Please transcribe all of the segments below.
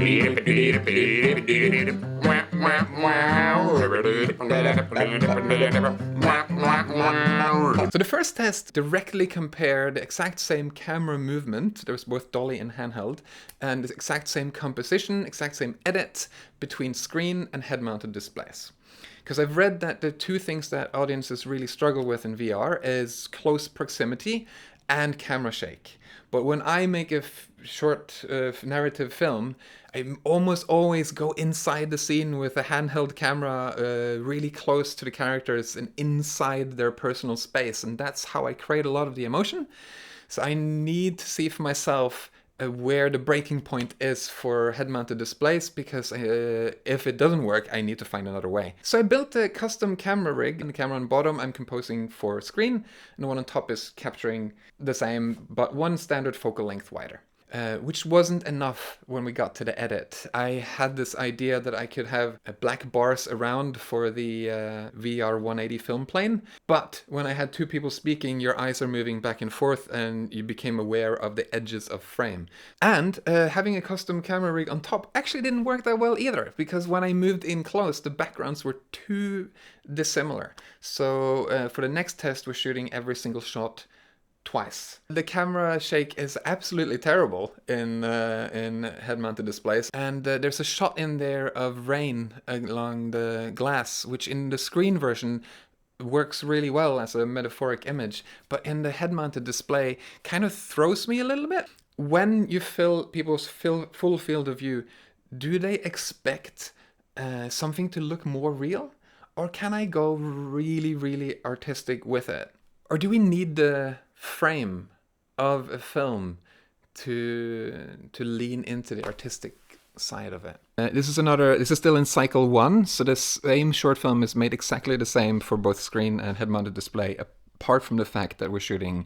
So the first test directly compared the exact same camera movement, there was both dolly and handheld, and the exact same composition, exact same edit between screen and head-mounted displays. Because I've read that the two things that audiences really struggle with in VR is close proximity and camera shake. But when I make a short narrative film, I almost always go inside the scene with a handheld camera really close to the characters and inside their personal space. And that's how I create a lot of the emotion. So I need to see for myself where the breaking point is for head-mounted displays, because if it doesn't work, I need to find another way. So I built a custom camera rig, and the camera on the bottom I'm composing for screen, and the one on top is capturing the same, but one standard focal length wider. Which wasn't enough when we got to the edit. I had this idea that I could have black bars around for the VR 180 film plane, but when I had two people speaking, your eyes are moving back and forth and you became aware of the edges of frame. And having a custom camera rig on top actually didn't work that well either, because when I moved in close, the backgrounds were too dissimilar. So for the next test, we're shooting every single shot twice. The camera shake is absolutely terrible in head-mounted displays, and there's a shot in there of rain along the glass, which in the screen version works really well as a metaphoric image, but in the head-mounted display kind of throws me a little bit. When you fill people's full field of view, do they expect something to look more real? Or can I go really, really artistic with it? Or do we need the frame of a film to lean into the artistic side of it? This is still in cycle 1, so this same short film is made exactly the same for both screen and head-mounted display, apart from the fact that we're shooting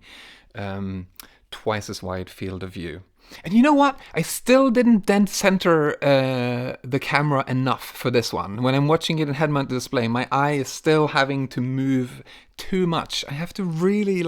twice as wide field of view. And you know what? I still didn't then center the camera enough for this one. When I'm watching it in head-mounted display, my eye is still having to move too much. I have to really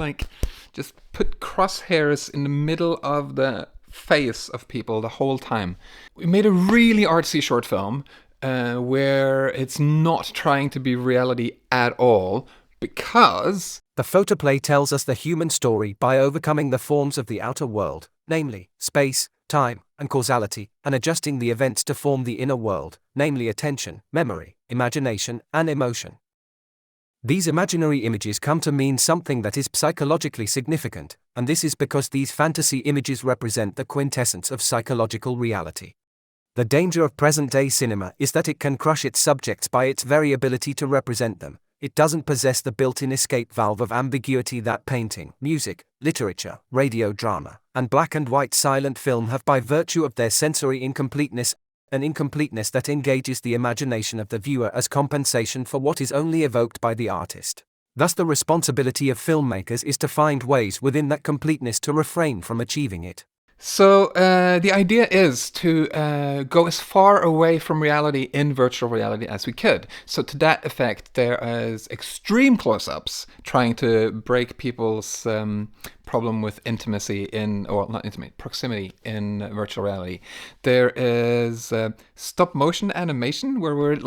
just put crosshairs in the middle of the face of people the whole time. We made a really artsy short film where it's not trying to be reality at all, because the photoplay tells us the human story by overcoming the forms of the outer world, namely space, time, and causality, and adjusting the events to form the inner world, namely attention, memory, imagination, and emotion. These imaginary images come to mean something that is psychologically significant, and this is because these fantasy images represent the quintessence of psychological reality. The danger of present-day cinema is that it can crush its subjects by its very ability to represent them. It doesn't possess the built-in escape valve of ambiguity that painting, music, literature, radio drama, and black and white silent film have by virtue of their sensory incompleteness, an incompleteness that engages the imagination of the viewer as compensation for what is only evoked by the artist. Thus the responsibility of filmmakers is to find ways within that completeness to refrain from achieving it. So the idea is to go as far away from reality in virtual reality as we could. So to that effect, there is extreme close-ups trying to break people's problem with intimacy proximity in virtual reality. There is stop motion animation where we're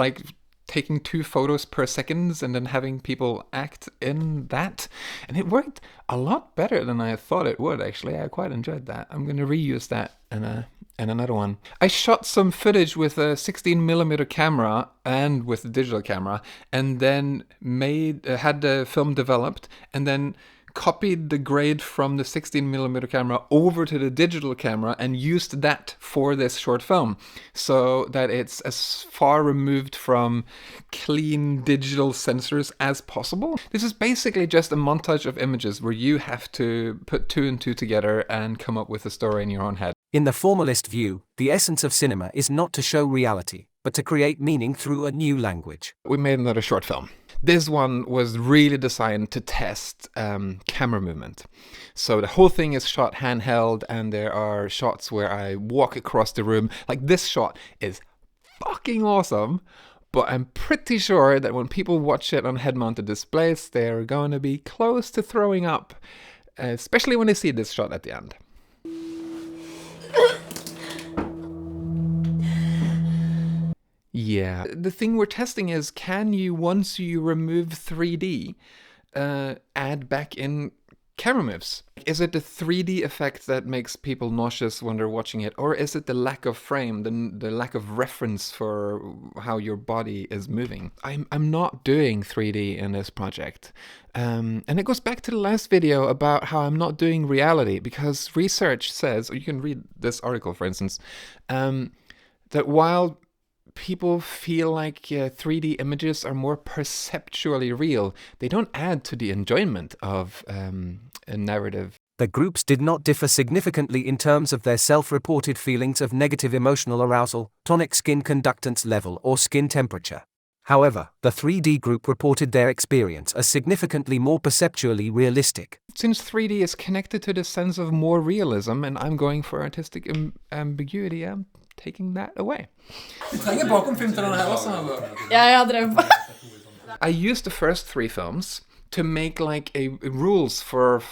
taking 2 photos per second and then having people act in that. And it worked a lot better than I thought it would, actually. I quite enjoyed that. I'm going to reuse that in another one. I shot some footage with a 16mm camera and with a digital camera, and then had the film developed, and then copied the grade from the 16mm camera over to the digital camera and used that for this short film, so that it's as far removed from clean digital sensors as possible. This is basically just a montage of images where you have to put 2 and 2 together and come up with a story in your own head. In the formalist view, the essence of cinema is not to show reality, but to create meaning through a new language. We made another short film. This one was really designed to test camera movement. So the whole thing is shot handheld, and there are shots where I walk across the room. Like, this shot is fucking awesome, but I'm pretty sure that when people watch it on head-mounted displays, they're going to be close to throwing up, especially when they see this shot at the end. Yeah. The thing we're testing is, can you, once you remove 3D, add back in camera moves? Is it the 3D effect that makes people nauseous when they're watching it, or is it the lack of frame, the lack of reference for how your body is moving? I'm not doing 3D in this project. And it goes back to the last video about how I'm not doing reality, because research says, or you can read this article, for instance, that while people feel like 3D images are more perceptually real, they don't add to the enjoyment of a narrative. The groups did not differ significantly in terms of their self-reported feelings of negative emotional arousal, tonic skin conductance level, or skin temperature. However, the 3D group reported their experience as significantly more perceptually realistic. Since 3D is connected to the sense of more realism, and I'm going for artistic ambiguity, I'm taking that away. I used the first 3 films to make like a rules for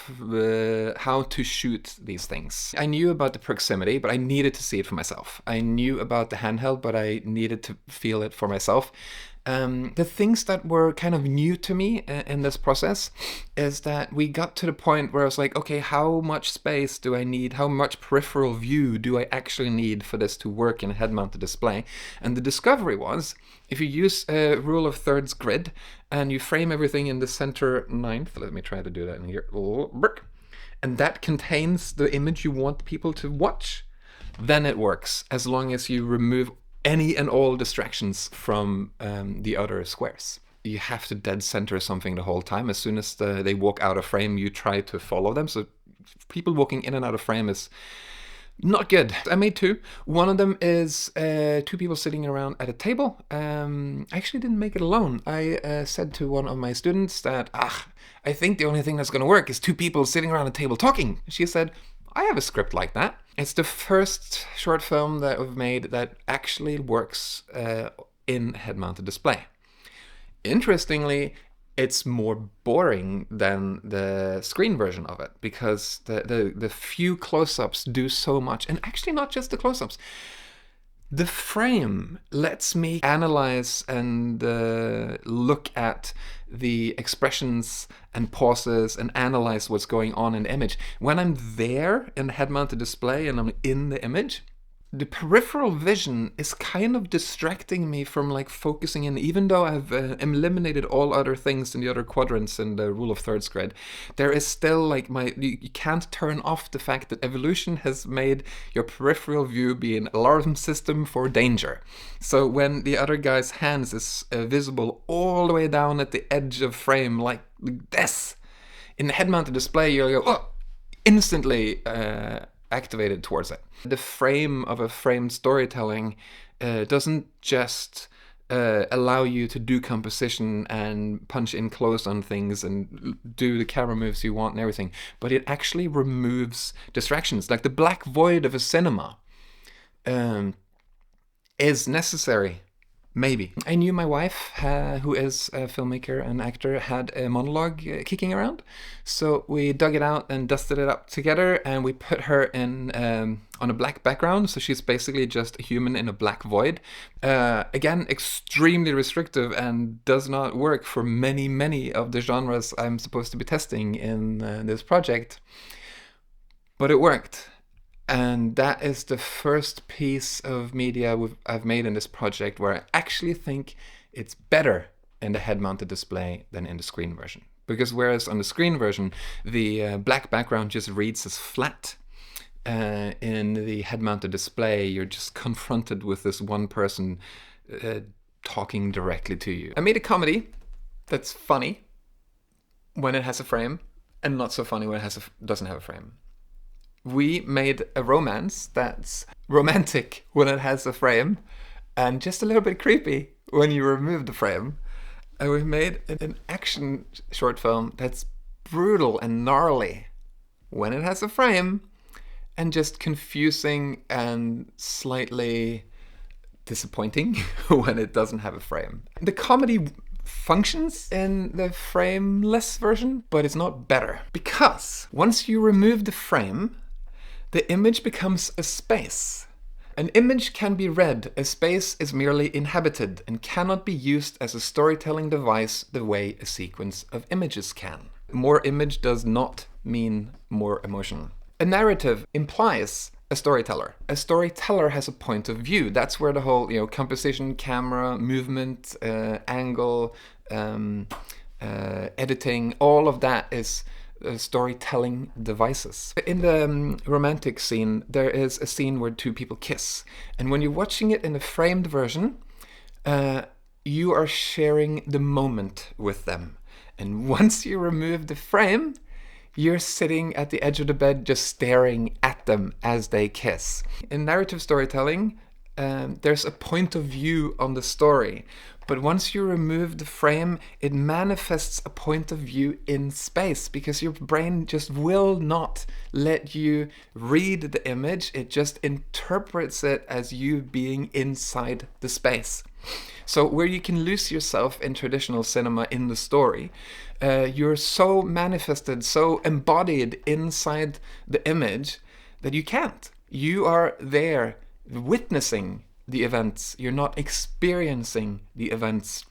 how to shoot these things. I knew about the proximity, but I needed to see it for myself. I knew about the handheld, but I needed to feel it for myself. The things that were kind of new to me in this process is that we got to the point where I was like, okay, how much space do I need? How much peripheral view do I actually need for this to work in a head-mounted display? And the discovery was, if you use a rule of thirds grid and you frame everything in the center ninth, let me try to do that in here, and that contains the image you want people to watch, then it works, as long as you remove any and all distractions from the other squares. You have to dead center something the whole time. As soon as they walk out of frame, you try to follow them. So people walking in and out of frame is not good. I made 2. One of them is 2 people sitting around at a table. I actually didn't make it alone. I said to one of my students that, I think the only thing that's going to work is 2 people sitting around a table talking. She said, I have a script like that. It's the first short film that we've made that actually works in head-mounted display. Interestingly, it's more boring than the screen version of it, because the few close-ups do so much, and actually not just the close-ups. The frame lets me analyze and look at the expressions and pauses and analyze what's going on in the image. When I'm there in the head-mounted display and I'm in the image, the peripheral vision is kind of distracting me from like focusing in. Even though I've eliminated all other things in the other quadrants in the rule of thirds grid, there is still like you can't turn off the fact that evolution has made your peripheral view be an alarm system for danger. So when the other guy's hands is visible all the way down at the edge of frame like this, in the head-mounted display you'll go, instantly activated towards it. The frame of a framed storytelling doesn't just allow you to do composition and punch in close on things and do the camera moves you want and everything, but it actually removes distractions. Like the black void of a cinema is necessary. Maybe. I knew my wife, who is a filmmaker and actor, had a monologue kicking around. So we dug it out and dusted it up together, and we put her in on a black background. So she's basically just a human in a black void. Again, extremely restrictive and does not work for many of the genres I'm supposed to be testing in this project. But it worked. And that is the first piece of media I've made in this project where I actually think it's better in the head-mounted display than in the screen version. Because whereas on the screen version, the black background just reads as flat, in the head-mounted display, you're just confronted with this one person talking directly to you. I made a comedy that's funny when it has a frame and not so funny when it doesn't have a frame. We made a romance that's romantic when it has a frame and just a little bit creepy when you remove the frame. And we made an action short film that's brutal and gnarly when it has a frame and just confusing and slightly disappointing when it doesn't have a frame. The comedy functions in the frameless version, but it's not better. Because once you remove the frame, the image becomes a space. An image can be read, a space is merely inhabited and cannot be used as a storytelling device the way a sequence of images can. More image does not mean more emotion. A narrative implies a storyteller. A storyteller has a point of view. That's where the whole, composition, camera, movement, angle, editing, all of that is storytelling devices. In the romantic scene, there is a scene where two people kiss. And when you're watching it in a framed version, you are sharing the moment with them. And once you remove the frame, you're sitting at the edge of the bed just staring at them as they kiss. In narrative storytelling, there's a point of view on the story. But once you remove the frame, it manifests a point of view in space, because your brain just will not let you read the image. It just interprets it as you being inside the space. So where you can lose yourself in traditional cinema in the story, you're so manifested, so embodied inside the image that you can't. You are there witnessing the events. You're not experiencing the events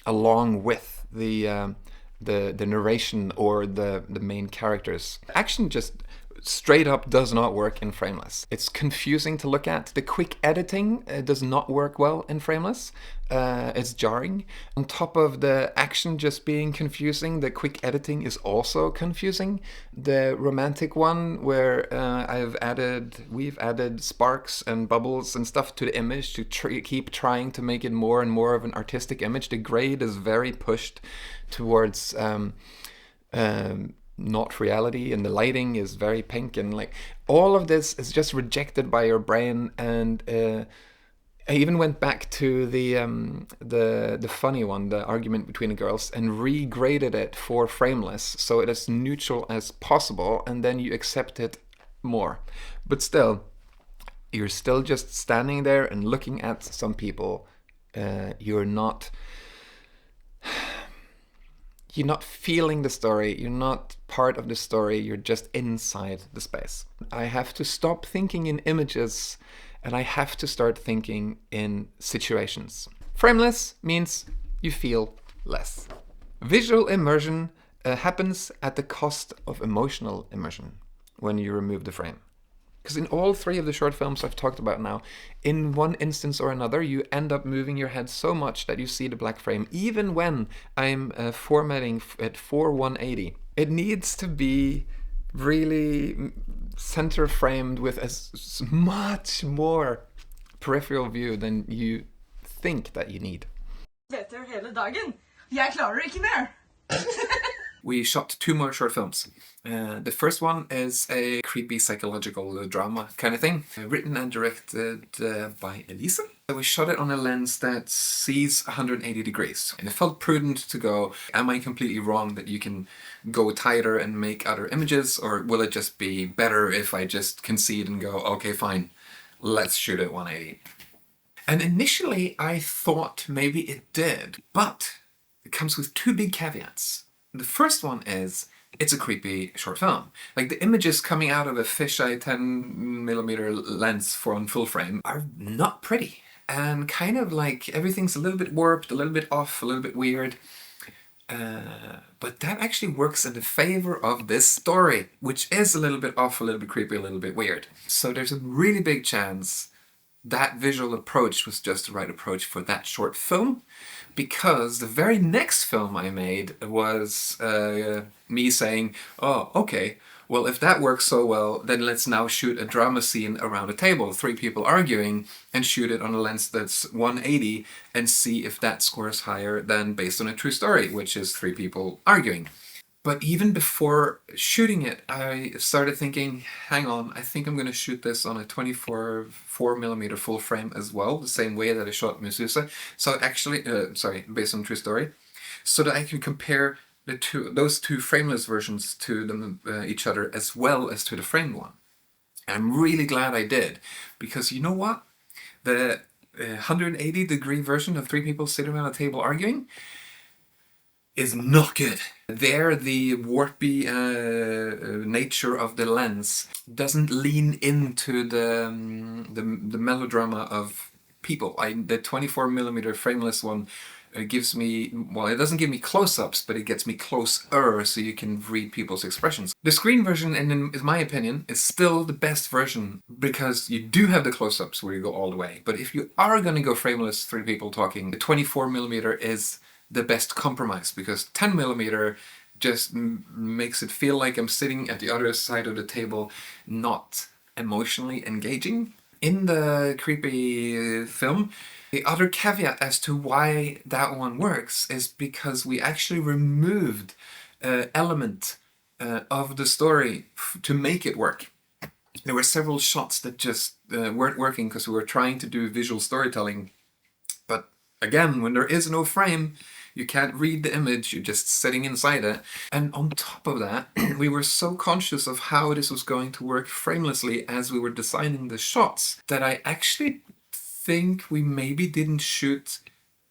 along with the narration or the main characters. Action just straight up does not work in frameless. It's confusing to look at. The quick editing does not work well in frameless. It's jarring. On top of the action just being confusing, the quick editing is also confusing. The romantic one, where we've added sparks and bubbles and stuff to the image to keep trying to make it more and more of an artistic image. The grade is very pushed towards not reality, and the lighting is very pink, and like all of this is just rejected by your brain. And I even went back to the funny one, the argument between the girls, and regraded it for frameless, so it is neutral as possible, and then you accept it more. But still, you're still just standing there and looking at some people. You're not feeling the story, you're not part of the story, you're just inside the space. I have to stop thinking in images, and I have to start thinking in situations. Frameless means you feel less. Visual immersion happens at the cost of emotional immersion when you remove the frame. Because in all three of the short films I've talked about now, in one instance or another, you end up moving your head so much that you see the black frame, even when I'm formatting at 4:180. It needs to be really center framed with as much more peripheral view than you think that you need. We shot 2 more short films. The first one is a creepy psychological drama kind of thing, written and directed by Elisa. We shot it on a lens that sees 180 degrees, and it felt prudent to go, am I completely wrong that you can go tighter and make other images, or will it just be better if I just concede and go, okay, fine, let's shoot it 180? And initially I thought maybe it did, but it comes with 2 big caveats. The first one is, it's a creepy short film. Like, the images coming out of a fisheye 10mm lens for full frame are not pretty. And kind of like everything's a little bit warped, a little bit off, a little bit weird. But that actually works in the favor of this story, which is a little bit off, a little bit creepy, a little bit weird. So there's a really big chance that visual approach was just the right approach for that short film, because the very next film I made was me saying, oh, okay, well, if that works so well, then let's now shoot a drama scene around a table, 3 people arguing, and shoot it on a lens that's 180 and see if that scores higher than Based on a True Story, which is 3 people arguing. But even before shooting it, I started thinking, hang on, I think I'm going to shoot this on a 4mm full frame as well, the same way that I shot Mesusa. So actually, Based on a True Story, so that I can compare those two frameless versions to them, each other, as well as to the framed one. And I'm really glad I did, because you know what? The 180-degree version of 3 people sitting around a table arguing, is not good. There, the warpy nature of the lens doesn't lean into the melodrama of people. The 24mm frameless one gives me, well, it doesn't give me close-ups, but it gets me closer so you can read people's expressions. The screen version, in my opinion, is still the best version because you do have the close-ups where you go all the way. But if you are going to go frameless, three people talking, the 24mm is the best compromise, because 10mm just makes it feel like I'm sitting at the other side of the table, not emotionally engaging. In the creepy film, the other caveat as to why that one works is because we actually removed an element of the story to make it work. There were several shots that just weren't working because we were trying to do visual storytelling. But again, when there is no frame, you can't read the image, you're just sitting inside it. And on top of that, we were so conscious of how this was going to work framelessly as we were designing the shots that I actually think we maybe didn't shoot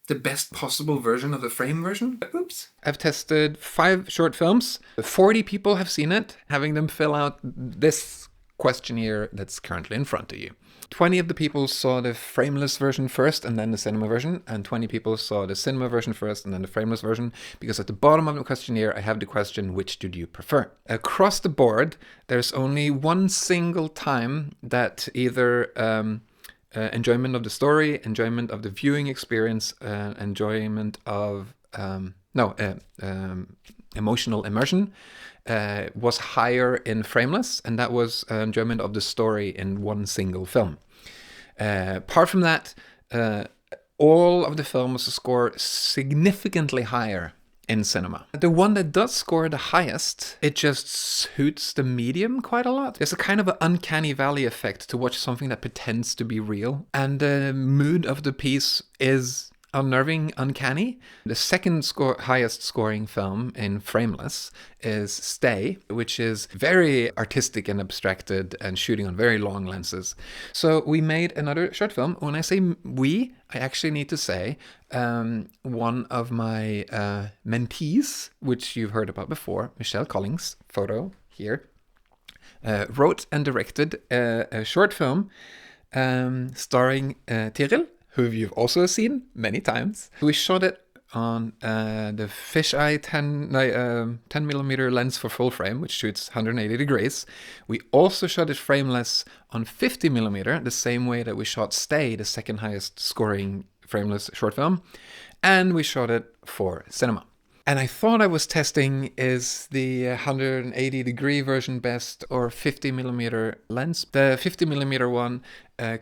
the best possible version of the frame version. Oops. I've tested 5 short films. 40 people have seen it, having them fill out this questionnaire that's currently in front of you. 20 of the people saw the frameless version first and then the cinema version, and 20 people saw the cinema version first and then the frameless version, because at the bottom of the questionnaire I have the question, which did you prefer? Across the board, there's only one single time that either enjoyment of the story, enjoyment of the viewing experience, enjoyment of emotional immersion was higher in frameless, and that was enjoyment of the story in one single film. Apart from that, all of the films score significantly higher in cinema. The one that does score the highest, it just suits the medium quite a lot. There's a kind of an uncanny valley effect to watch something that pretends to be real, and the mood of the piece is unnerving, uncanny. The second highest scoring film in frameless is Stay, which is very artistic and abstracted and shooting on very long lenses. So we made another short film. When I say we, I actually need to say one of my mentees, which you've heard about before, Michelle Collins, photo here, wrote and directed a short film starring Tiril, who you've also seen many times. We shot it on the fisheye 10mm lens for full frame, which shoots 180 degrees. We also shot it frameless on 50mm, the same way that we shot Stay, the second highest scoring frameless short film, and we shot it for cinema. And I thought I was testing, is the 180 degree version best or 50mm lens? The 50mm one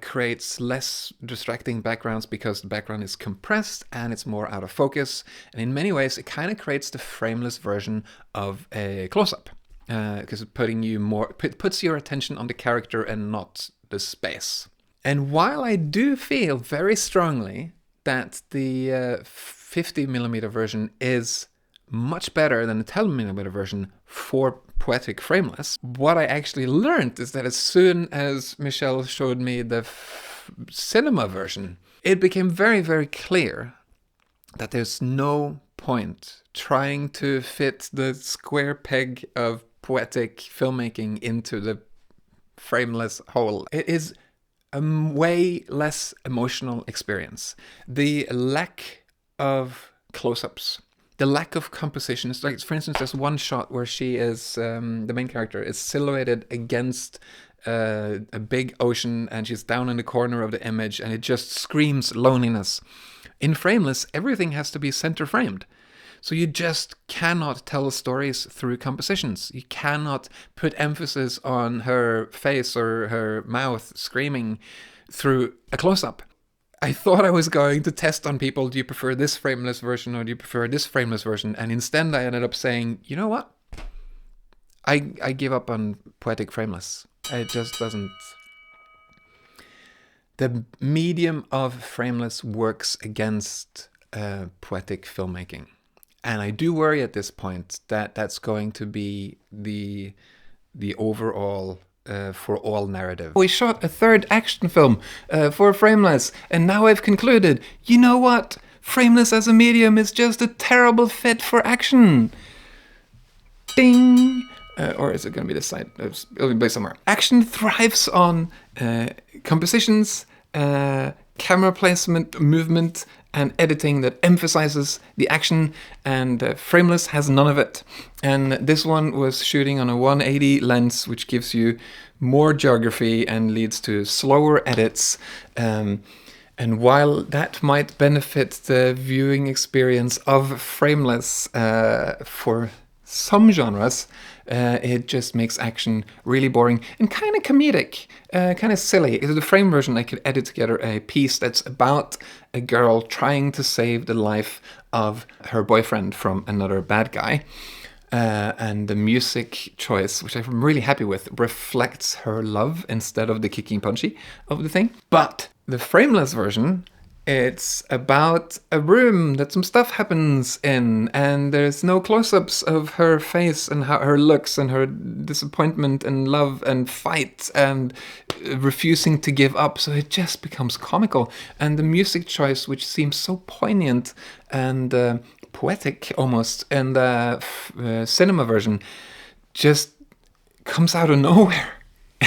creates less distracting backgrounds because the background is compressed and it's more out of focus. And in many ways, it kind of creates the frameless version of a close-up because it puts your attention on the character and not the space. And while I do feel very strongly that the 50mm version is much better than the 10mm version for poetic frameless, what I actually learned is that as soon as Michelle showed me the cinema version, it became very, very clear that there's no point trying to fit the square peg of poetic filmmaking into the frameless hole. It is a way less emotional experience. The lack of close-ups, the lack of composition. It's like, for instance, there's one shot where she is, the main character is silhouetted against a big ocean, and she's down in the corner of the image, and it just screams loneliness. In frameless, everything has to be center framed. So you just cannot tell stories through compositions. You cannot put emphasis on her face or her mouth screaming through a close-up. I thought I was going to test on people, do you prefer this frameless version or do you prefer this frameless version? And instead I ended up saying, you know what? I give up on poetic frameless. It just doesn't... The medium of frameless works against poetic filmmaking. And I do worry at this point that that's going to be the overall for all narrative. We shot a third action film for frameless, and now I've concluded, you know what? Frameless as a medium is just a terrible fit for action. Ding! Or is it going to be this side? It'll be somewhere. Action thrives on compositions, camera placement, movement, and editing that emphasizes the action, and Frameless has none of it. And this one was shooting on a 180 lens, which gives you more geography and leads to slower edits. And while that might benefit the viewing experience of Frameless for some genres, it just makes action really boring and kind of comedic, kind of silly. In the frame version, I could edit together a piece that's about a girl trying to save the life of her boyfriend from another bad guy. And the music choice, which I'm really happy with, reflects her love instead of the kicking punchy of the thing. But the frameless version, it's about a room that some stuff happens in, and there's no close-ups of her face and how her looks and her disappointment and love and fight and refusing to give up. So it just becomes comical. And the music choice, which seems so poignant and poetic almost in the cinema version, just comes out of nowhere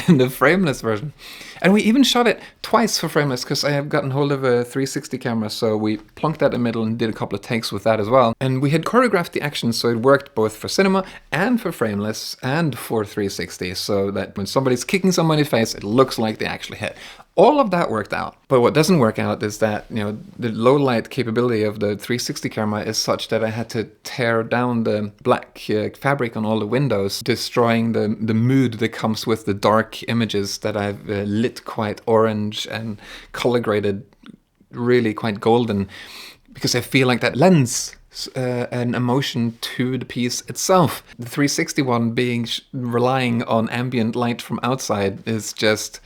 in the frameless version. And we even shot it twice for frameless because I have gotten hold of a 360 camera, so we plunked that in the middle and did a couple of takes with that as well. And we had choreographed the action so it worked both for cinema and for frameless and for 360, so that when somebody's kicking someone in the face, it looks like they actually hit. All of that worked out. But what doesn't work out is that, you know, the low light capability of the 360 camera is such that I had to tear down the black fabric on all the windows, destroying the mood that comes with the dark images that I've lit quite orange and color graded really quite golden, because I feel like that lends an emotion to the piece itself. The 360 one being relying on ambient light from outside is just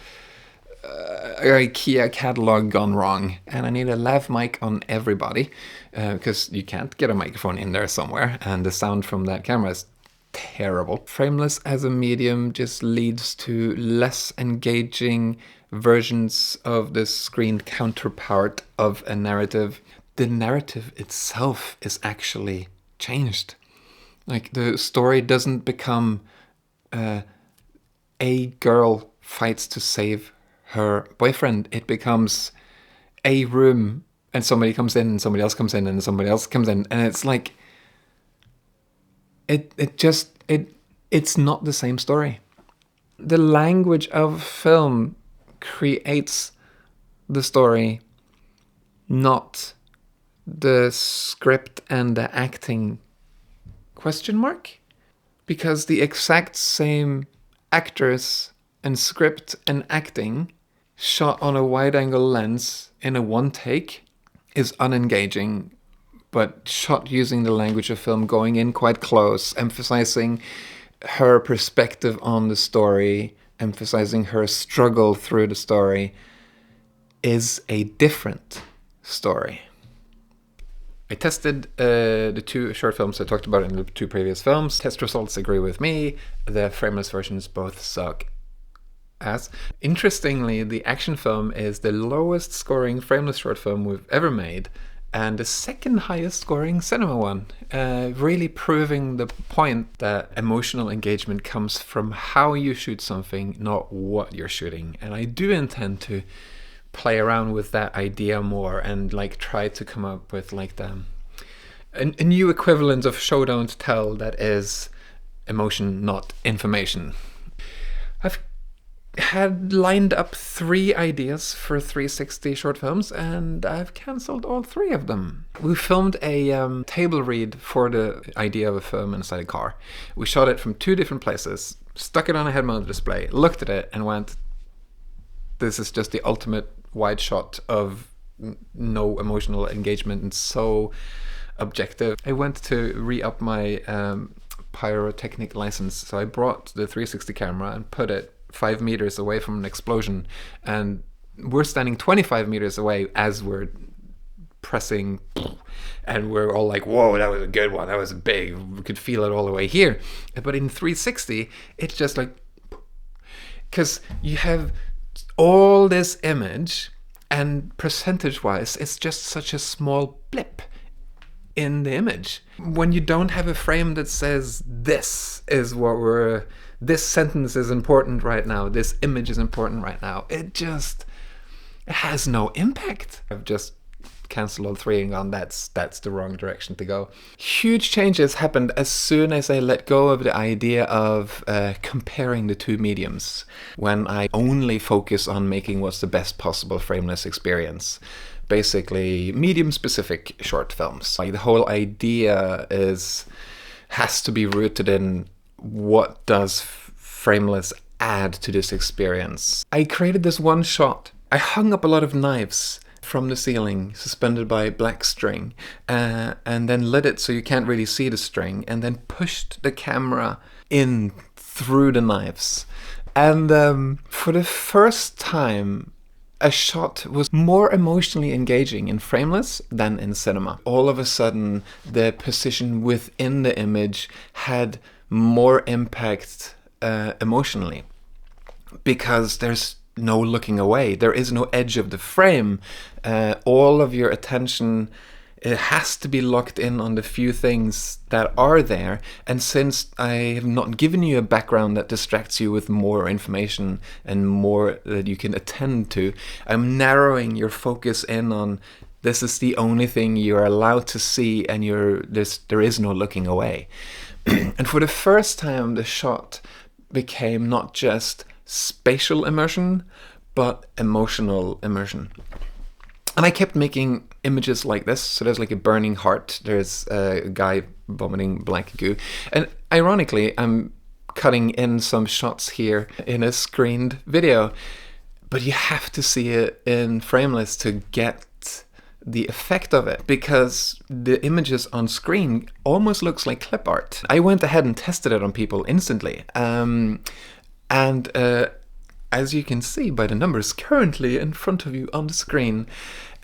a IKEA catalog gone wrong, and I need a lav mic on everybody because you can't get a microphone in there somewhere, and the sound from that camera is terrible. Frameless as a medium just leads to less engaging versions of the screen counterpart of a narrative. The narrative itself is actually changed. Like, the story doesn't become a girl fights to save her boyfriend. It becomes a room and somebody comes in and somebody else comes in and somebody else comes in, and it's like it's not the same story. The language of film creates the story, not the script and the acting ? Because the exact same actors and script and acting shot on a wide-angle lens in a one take is unengaging, but shot using the language of film, going in quite close, emphasizing her perspective on the story, emphasizing her struggle through the story, is a different story. I tested the two short films I talked about in the two previous films. Test results agree with me. The frameless versions both suck ass. Interestingly, the action film is the lowest scoring frameless short film we've ever made, and the second highest scoring cinema one, really proving the point that emotional engagement comes from how you shoot something, not what you're shooting. And I do intend to play around with that idea more and like try to come up with like a new equivalent of show don't tell that is emotion, not information. I've had lined up 3 ideas for 360 short films, and I've cancelled all 3 of them. We filmed a table read for the idea of a film inside a car. We shot it from 2 different places, stuck it on a head-mounted display, looked at it and went, this is just the ultimate wide shot of no emotional engagement and so objective. I went to re-up my pyrotechnic license, so I brought the 360 camera and put it 5 meters away from an explosion, and we're standing 25 meters away as we're pressing, and we're all like, whoa, that was a good one, that was big, we could feel it all the way here. But in 360 it's just like, because you have all this image And percentage-wise, it's just such a small blip in the image. When you don't have a frame that says this sentence is important right now, this image is important right now, it has no impact. I've just cancelled all three and gone, that's the wrong direction to go. Huge changes happened as soon as I let go of the idea of comparing the two mediums, when I only focus on making what's the best possible frameless experience. Basically, medium-specific short films. Like, the whole idea has to be rooted in what does frameless add to this experience. I created this one shot. I hung up a lot of knives from the ceiling, suspended by black string, and then lit it so you can't really see the string, and then pushed the camera in through the knives. And for the first time, a shot was more emotionally engaging in frameless than in cinema. All of a sudden, the position within the image had more impact emotionally, because there's no looking away. There is no edge of the frame. All of your attention, it has to be locked in on the few things that are there. And since I have not given you a background that distracts you with more information and more that you can attend to, I'm narrowing your focus in on this is the only thing you're allowed to see, and there is no looking away. And for the first time, the shot became not just spatial immersion, but emotional immersion. And I kept making images like this. So there's like a burning heart, there's a guy vomiting black goo, and ironically I'm cutting in some shots here in a screened video, but you have to see it in frameless to get the effect of it, because the images on screen almost looks like clip art. I went ahead and tested it on people instantly, and as you can see by the numbers currently in front of you on the screen,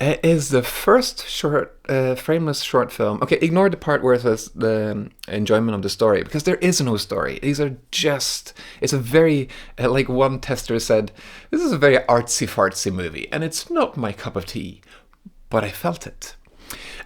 is the first frameless short film. Okay, ignore the part where it says the enjoyment of the story, because there is no story. These are just, it's a very, like one tester said, this is a very artsy-fartsy movie, and it's not my cup of tea, but I felt it.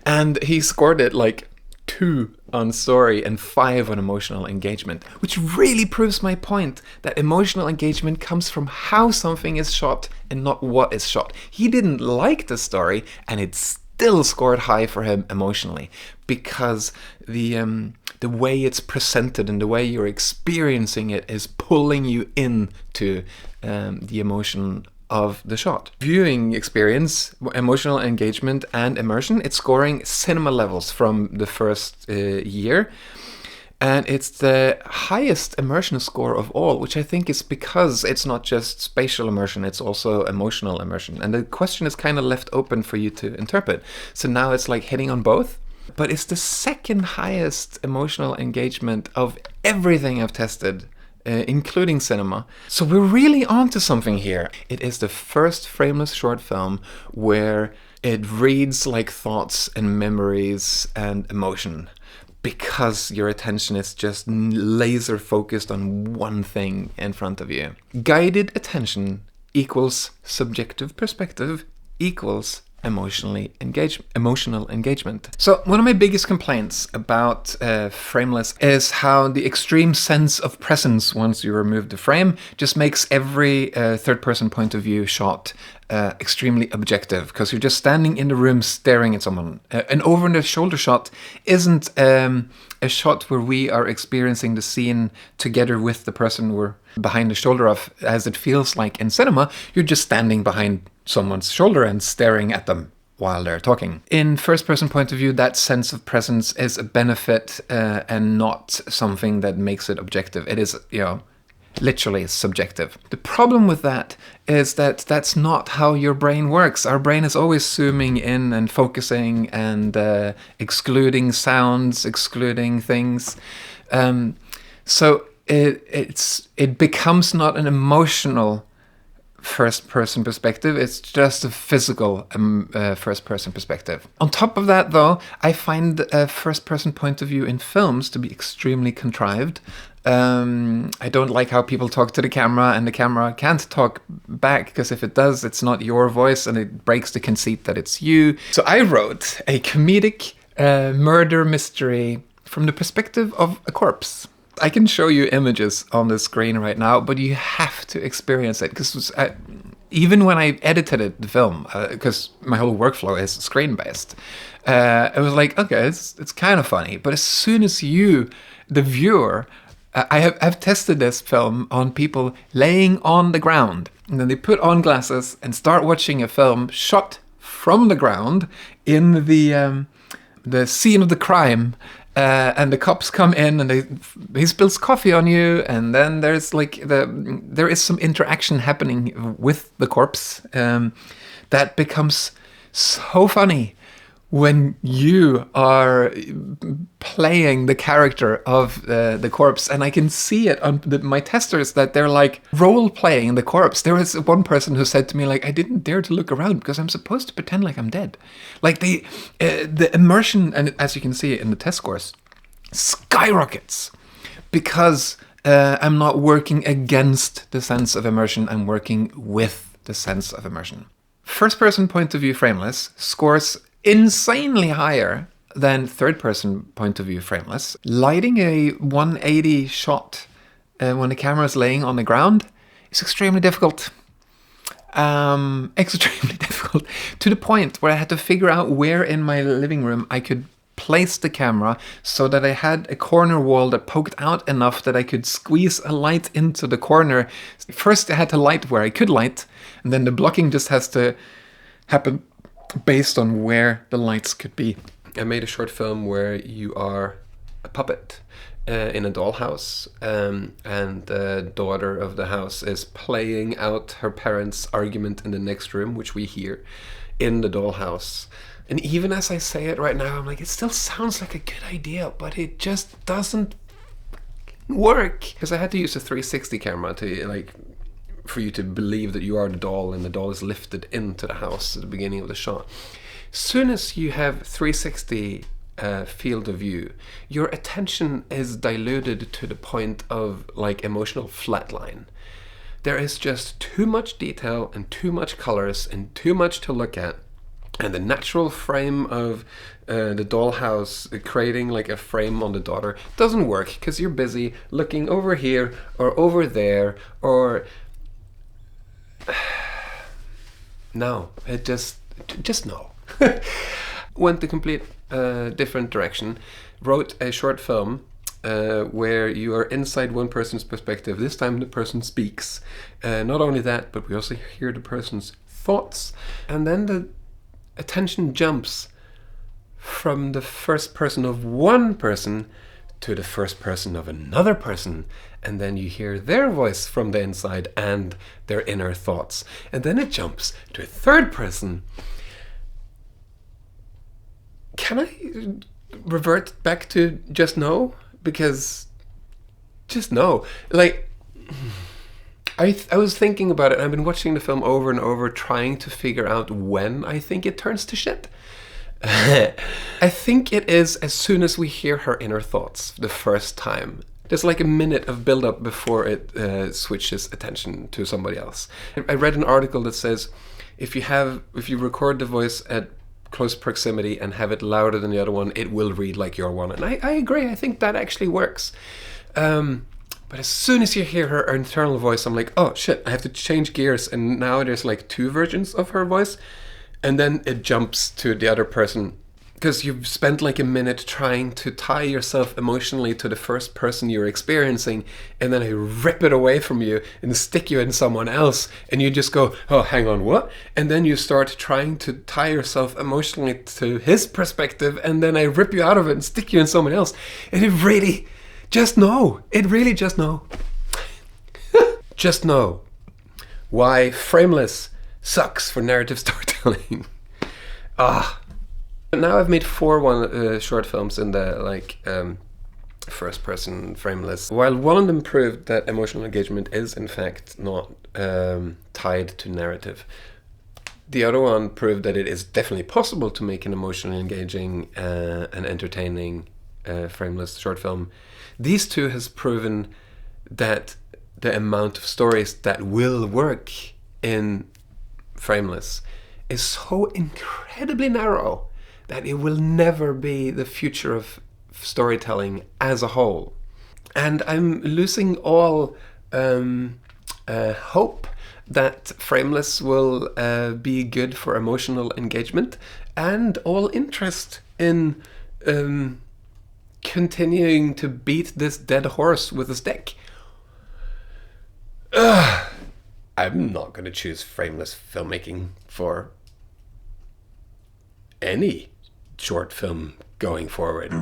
And he scored it like 2 on story and 5 on emotional engagement, which really proves my point that emotional engagement comes from how something is shot and not what is shot. He didn't like the story, and it still scored high for him emotionally, because the way it's presented and the way you're experiencing it is pulling you into the emotion of the shot. Viewing experience, emotional engagement, and immersion, it's scoring cinema levels from the first year. And it's the highest immersion score of all, which I think is because it's not just spatial immersion, it's also emotional immersion. And the question is kind of left open for you to interpret. So now it's like hitting on both. But it's the second highest emotional engagement of everything I've tested, including cinema. So we're really onto something here. It is the first frameless short film where it reads like thoughts and memories and emotion, because your attention is just laser focused on one thing in front of you. Guided attention equals subjective perspective equals emotional engagement. So one of my biggest complaints about frameless is how the extreme sense of presence once you remove the frame just makes every third-person point of view shot extremely objective, because you're just standing in the room staring at someone. An over-the-shoulder shot isn't a shot where we are experiencing the scene together with the person we're behind the shoulder of, as it feels like in cinema. You're just standing behind someone's shoulder and staring at them while they're talking. In first-person point of view, that sense of presence is a benefit and not something that makes it objective. It is, literally subjective. The problem with that is that that's not how your brain works. Our brain is always zooming in and focusing and excluding sounds, excluding things. So it becomes not an emotional first-person perspective, it's just a physical first-person perspective. On top of that, though, I find a first-person point of view in films to be extremely contrived. I don't like how people talk to the camera, and the camera can't talk back, because if it does, it's not your voice and it breaks the conceit that it's you. So I wrote a comedic murder mystery from the perspective of a corpse. I can show you images on the screen right now, but you have to experience it, because even when I edited the film, because my whole workflow is screen-based, it was like, okay, it's kind of funny. But as soon as you, the viewer, I've tested this film on people laying on the ground, and then they put on glasses and start watching a film shot from the ground in the scene of the crime. And the cops come in, and he spills coffee on you, and then there is some interaction happening with the corpse that becomes so funny when you are playing the character of the corpse. And I can see it on my testers that they're like role playing the corpse. There was one person who said to me, like, I didn't dare to look around because I'm supposed to pretend like I'm dead. Like the immersion, and as you can see in the test scores, skyrockets because I'm not working against the sense of immersion. I'm working with the sense of immersion. First person point of view frameless scores insanely higher than third person point of view frameless. Lighting a 180 shot when the camera is laying on the ground is extremely difficult. Extremely difficult, to the point where I had to figure out where in my living room I could place the camera so that I had a corner wall that poked out enough that I could squeeze a light into the corner. First I had to light where I could light, and then the blocking just has to happen based on where the lights could be. I made a short film where you are a puppet in a dollhouse, and the daughter of the house is playing out her parents' argument in the next room, which we hear in the dollhouse. And even as I say it right now, I'm like, it still sounds like a good idea, but it just doesn't work. Because I had to use a 360 camera to for you to believe that you are the doll, and the doll is lifted into the house at the beginning of the shot. Soon as you have 360 field of view, your attention is diluted to the point of like emotional flatline. There is just too much detail and too much colors and too much to look at. And the natural frame of the dollhouse, creating like a frame on the daughter, doesn't work because you're busy looking over here or over there, or no, it just no. Went the complete different direction. Wrote a short film where you are inside one person's perspective. This time the person speaks. Not only that, but we also hear the person's thoughts, and then the attention jumps from the first person of one person to the first person of another person, and then you hear their voice from the inside and their inner thoughts, and then it jumps to a third person. Can I revert back to just no? Because just no. Like, I was thinking about it, and I've been watching the film over and over, trying to figure out when I think it turns to shit. I think it is as soon as we hear her inner thoughts the first time. There's like a minute of build-up before it switches attention to somebody else. I read an article that says if you record the voice at close proximity and have it louder than the other one, it will read like your one. And I agree. I think that actually works. But as soon as you hear her internal voice, I'm like, oh shit, I have to change gears. And now there's like two versions of her voice. And then it jumps to the other person. Because you've spent like a minute trying to tie yourself emotionally to the first person you're experiencing. And then I rip it away from you and stick you in someone else. And you just go, oh, hang on, what? And then you start trying to tie yourself emotionally to his perspective. And then I rip you out of it and stick you in someone else. And it really... just know. It really just know. Just know why frameless sucks for narrative storytelling. Now I've made 4 short films in the first person frameless. While one of them proved that emotional engagement is in fact not tied to narrative, the other one proved that it is definitely possible to make an emotionally engaging and entertaining Frameless short film. These two has proven that the amount of stories that will work in Frameless is so incredibly narrow that it will never be the future of storytelling as a whole. And I'm losing all hope that Frameless will be good for emotional engagement, and all interest in continuing to beat this dead horse with a stick. I'm not going to choose Frameless filmmaking for any short film going forward.